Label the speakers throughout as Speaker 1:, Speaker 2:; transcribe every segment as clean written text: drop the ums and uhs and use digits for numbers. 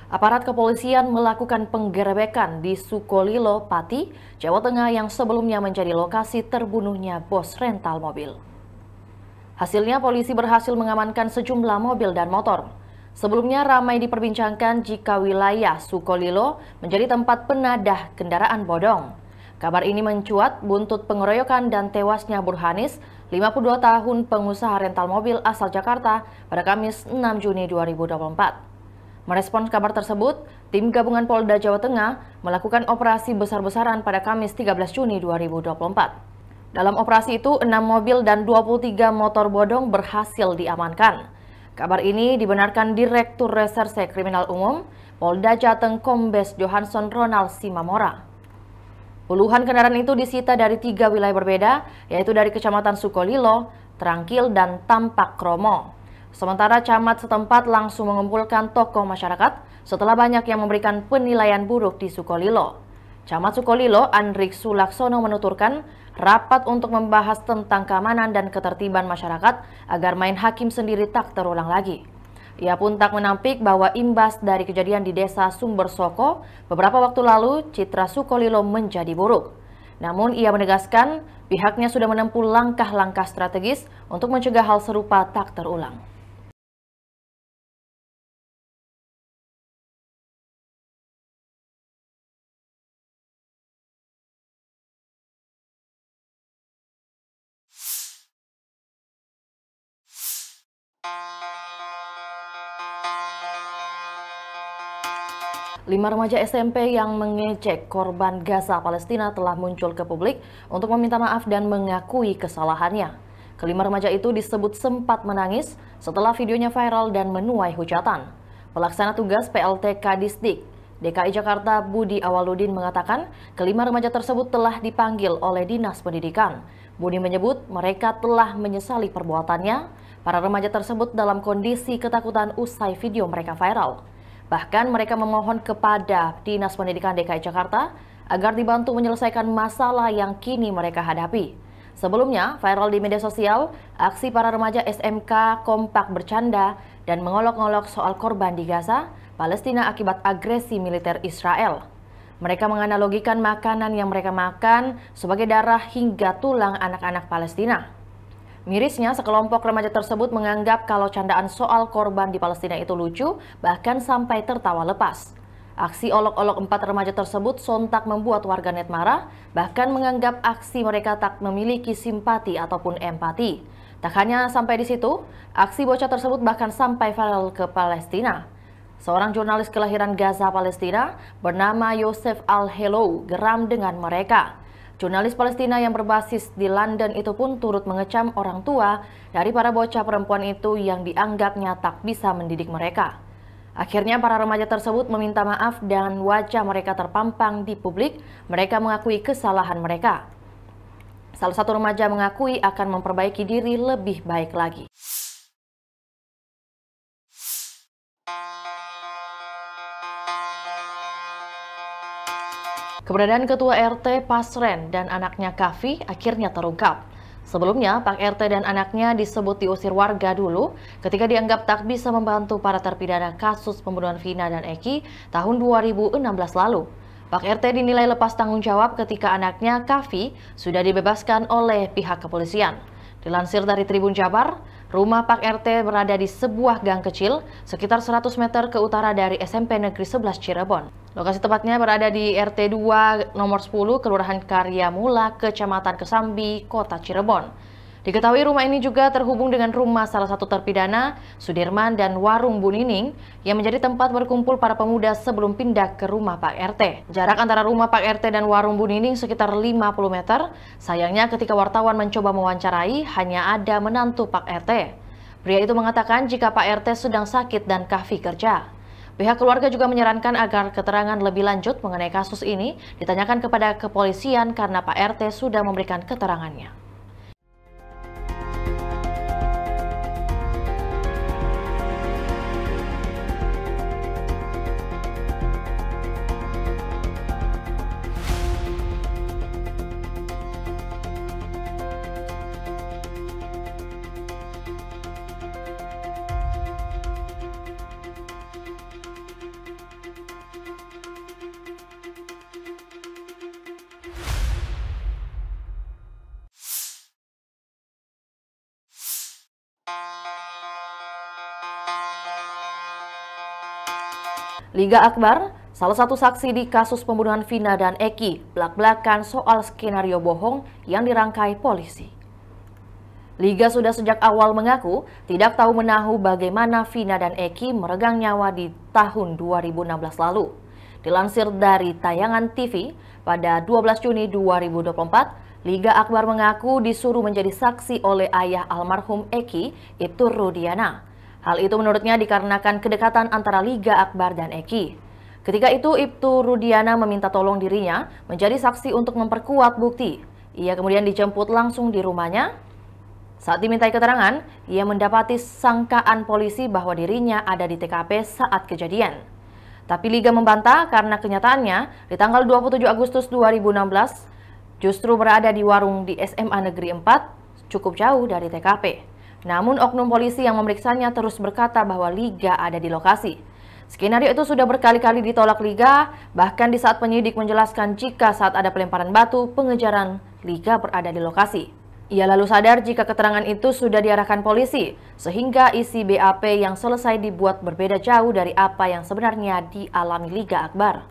Speaker 1: Aparat kepolisian melakukan penggerebekan di Sukolilo, Pati, Jawa Tengah yang sebelumnya menjadi lokasi terbunuhnya bos rental mobil. Hasilnya polisi berhasil mengamankan sejumlah mobil dan motor. Sebelumnya ramai diperbincangkan jika wilayah Sukolilo menjadi tempat penadah kendaraan bodong. Kabar ini mencuat buntut pengeroyokan dan tewasnya Burhanis, 52 tahun pengusaha rental mobil asal Jakarta pada Kamis 6 Juni 2024. Merespons kabar tersebut, tim gabungan Polda Jawa Tengah melakukan operasi besar-besaran pada Kamis 13 Juni 2024. Dalam operasi itu, 6 mobil dan 23 motor bodong berhasil diamankan. Kabar ini dibenarkan Direktur Reserse Kriminal Umum Polda Jateng Kombes Johansson Ronald Simamora. Puluhan kendaraan itu disita dari 3 wilayah berbeda, yaitu dari Kecamatan Sukolilo, Trangkil, dan Tampak Kromo. Sementara camat setempat langsung mengumpulkan tokoh masyarakat setelah banyak yang memberikan penilaian buruk di Sukolilo. Camat Sukolilo, Andrik Sulaksono menuturkan rapat untuk membahas tentang keamanan dan ketertiban masyarakat agar main hakim sendiri tak terulang lagi. Ia pun tak menampik bahwa imbas dari kejadian di desa Sumber Soko beberapa waktu lalu, citra Sukolilo menjadi buruk. Namun ia menegaskan pihaknya sudah menempuh langkah-langkah strategis untuk mencegah hal serupa tak terulang. Lima remaja SMP yang mengejek korban Gaza Palestina telah muncul ke publik untuk meminta maaf dan mengakui kesalahannya. Kelima remaja itu disebut sempat menangis setelah videonya viral dan menuai hujatan. Pelaksana tugas PLT Kadisdik DKI Jakarta Budi Awaludin mengatakan kelima remaja tersebut telah dipanggil oleh Dinas Pendidikan. Budi menyebut mereka telah menyesali perbuatannya. Para remaja tersebut dalam kondisi ketakutan usai video mereka viral. Bahkan mereka memohon kepada Dinas Pendidikan DKI Jakarta agar dibantu menyelesaikan masalah yang kini mereka hadapi. Sebelumnya, viral di media sosial, aksi para remaja SMK kompak bercanda dan mengolok-olok soal korban di Gaza, Palestina akibat agresi militer Israel. Mereka menganalogikan makanan yang mereka makan sebagai darah hingga tulang anak-anak Palestina. Mirisnya, sekelompok remaja tersebut menganggap kalau candaan soal korban di Palestina itu lucu, bahkan sampai tertawa lepas. Aksi olok-olok 4 remaja tersebut sontak membuat warganet marah, bahkan menganggap aksi mereka tak memiliki simpati ataupun empati. Tak hanya sampai di situ, aksi bocah tersebut bahkan sampai viral ke Palestina. Seorang jurnalis kelahiran Gaza, Palestina, bernama Yosef Al-Helou geram dengan mereka. Jurnalis Palestina yang berbasis di London itu pun turut mengecam orang tua dari para bocah perempuan itu yang dianggapnya tak bisa mendidik mereka. Akhirnya para remaja tersebut meminta maaf dan wajah mereka terpampang di publik. Mereka mengakui kesalahan mereka. Salah satu remaja mengakui akan memperbaiki diri lebih baik lagi. Keberadaan Ketua RT Pasren dan anaknya Kavi akhirnya terungkap. Sebelumnya, Pak RT dan anaknya disebut diusir warga dulu ketika dianggap tak bisa membantu para terpidana kasus pembunuhan Vina dan Eki tahun 2016 lalu. Pak RT dinilai lepas tanggung jawab ketika anaknya Kavi sudah dibebaskan oleh pihak kepolisian. Dilansir dari Tribun Jabar, rumah Pak RT berada di sebuah gang kecil sekitar 100 meter ke utara dari SMP Negeri 11 Cirebon. Lokasi tepatnya berada di RT 2 nomor 10 Kelurahan Karya Mula, Kecamatan Kesambi, Kota Cirebon. Diketahui rumah ini juga terhubung dengan rumah salah satu terpidana, Sudirman, dan warung Bu Nining yang menjadi tempat berkumpul para pemuda sebelum pindah ke rumah Pak RT. Jarak antara rumah Pak RT dan warung Bu Nining sekitar 50 meter. Sayangnya ketika wartawan mencoba mewawancarai, hanya ada menantu Pak RT. Pria itu mengatakan jika Pak RT sedang sakit dan Kavi kerja. Pihak keluarga juga menyarankan agar keterangan lebih lanjut mengenai kasus ini ditanyakan kepada kepolisian karena Pak RT sudah memberikan keterangannya. Liga Akbar, salah satu saksi di kasus pembunuhan Vina dan Eki, belak-belakan soal skenario bohong yang dirangkai polisi. Liga sudah sejak awal mengaku tidak tahu menahu bagaimana Vina dan Eki meregang nyawa di tahun 2016 lalu. Dilansir dari tayangan TV, pada 12 Juni 2024, Liga Akbar mengaku disuruh menjadi saksi oleh ayah almarhum Eki, Ibtu Rudiana. Hal itu menurutnya dikarenakan kedekatan antara Liga Akbar dan Eki. Ketika itu, Ibtu Rudiana meminta tolong dirinya menjadi saksi untuk memperkuat bukti. Ia kemudian dijemput langsung di rumahnya. Saat dimintai keterangan, ia mendapati sangkaan polisi bahwa dirinya ada di TKP saat kejadian. Tapi Liga membantah karena kenyataannya di tanggal 27 Agustus 2016 justru berada di warung di SMA Negeri 4, cukup jauh dari TKP. Namun oknum polisi yang memeriksanya terus berkata bahwa Liga ada di lokasi. Skenario itu sudah berkali-kali ditolak Liga, bahkan di saat penyidik menjelaskan jika saat ada pelemparan batu, pengejaran Liga berada di lokasi. Ia lalu sadar jika keterangan itu sudah diarahkan polisi, sehingga isi BAP yang selesai dibuat berbeda jauh dari apa yang sebenarnya dialami Liga Akbar.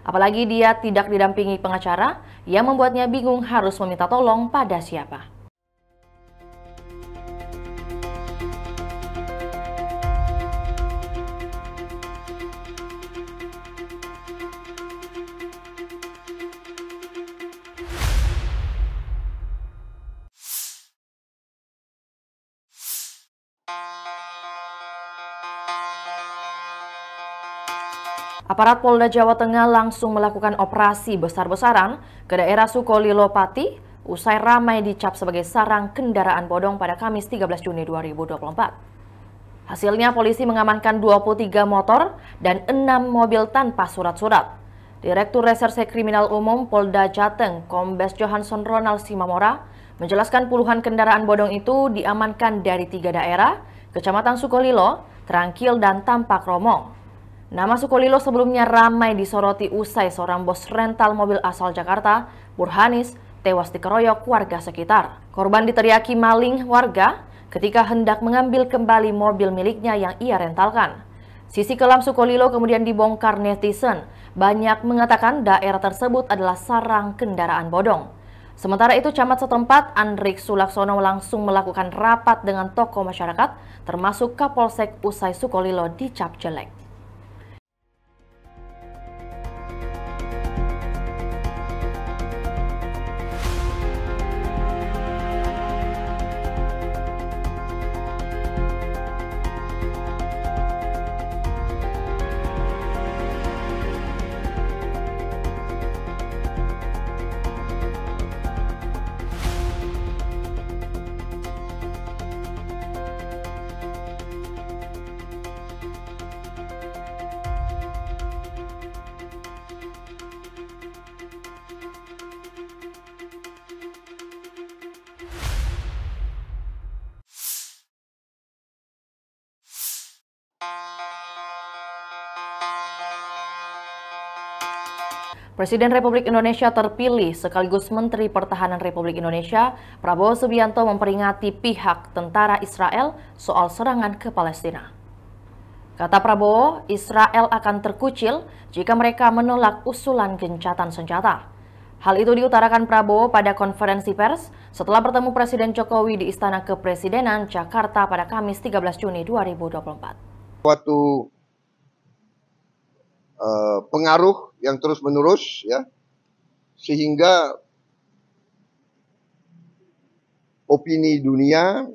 Speaker 1: Apalagi dia tidak didampingi pengacara, yang membuatnya bingung harus meminta tolong pada siapa. Aparat Polda Jawa Tengah langsung melakukan operasi besar-besaran ke daerah Sukolilo Pati usai ramai dicap sebagai sarang kendaraan bodong pada Kamis 13 Juni 2024. Hasilnya polisi mengamankan 23 motor dan 6 mobil tanpa surat-surat. Direktur Reserse Kriminal Umum Polda Jateng, Kombes Johansson Ronald Simamora, menjelaskan puluhan kendaraan bodong itu diamankan dari 3 daerah, Kecamatan Sukolilo, Trangkil, dan Tampak Romong. Nama Sukolilo sebelumnya ramai disoroti usai seorang bos rental mobil asal Jakarta, Burhanis, tewas dikeroyok warga sekitar. Korban diteriaki maling warga ketika hendak mengambil kembali mobil miliknya yang ia rentalkan. Sisi kelam Sukolilo kemudian dibongkar netizen. Banyak mengatakan daerah tersebut adalah sarang kendaraan bodong. Sementara itu, camat setempat Andrik Sulaksono langsung melakukan rapat dengan tokoh masyarakat, termasuk Kapolsek usai Sukolilo dicap jelek. Presiden Republik Indonesia terpilih sekaligus Menteri Pertahanan Republik Indonesia, Prabowo Subianto memperingati pihak tentara Israel soal serangan ke Palestina. Kata Prabowo, Israel akan terkucil jika mereka menolak usulan gencatan senjata. Hal itu diutarakan Prabowo pada konferensi pers setelah bertemu Presiden Jokowi di Istana Kepresidenan Jakarta pada Kamis 13 Juni 2024.
Speaker 2: Suatu pengaruh yang terus-menerus, ya, sehingga opini dunia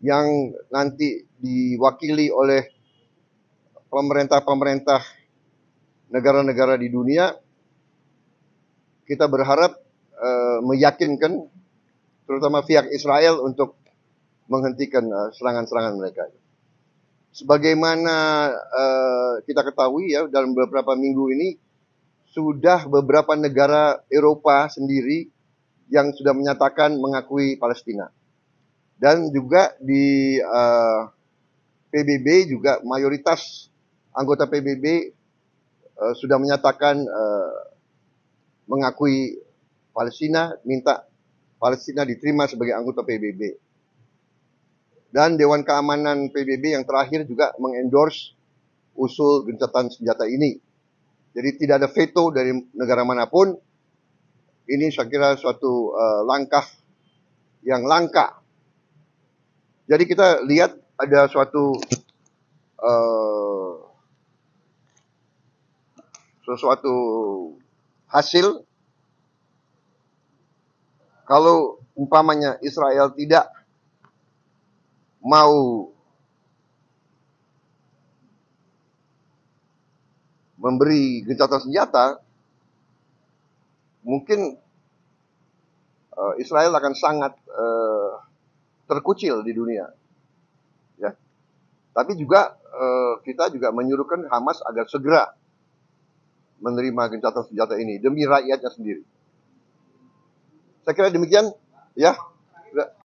Speaker 2: yang nanti diwakili oleh pemerintah-pemerintah negara-negara di dunia, kita berharap meyakinkan terutama pihak Israel untuk menghentikan serangan-serangan mereka. Sebagaimana kita ketahui, ya, dalam beberapa minggu ini sudah beberapa negara Eropa sendiri yang sudah menyatakan mengakui Palestina. Dan juga di PBB juga mayoritas anggota PBB sudah menyatakan mengakui Palestina, minta Palestina diterima sebagai anggota PBB. Dan Dewan Keamanan PBB yang terakhir juga mengendorse usul gencatan senjata ini. Jadi tidak ada veto dari negara manapun. Ini saya kira suatu langkah yang langka. Jadi kita lihat ada suatu sesuatu hasil kalau umpamanya Israel tidak mau memberi gencatan senjata, mungkin Israel akan sangat terkucil di dunia. Ya. Tapi juga kita juga menyuruhkan Hamas agar segera menerima gencatan senjata ini demi rakyatnya sendiri. Saya kira demikian, ya.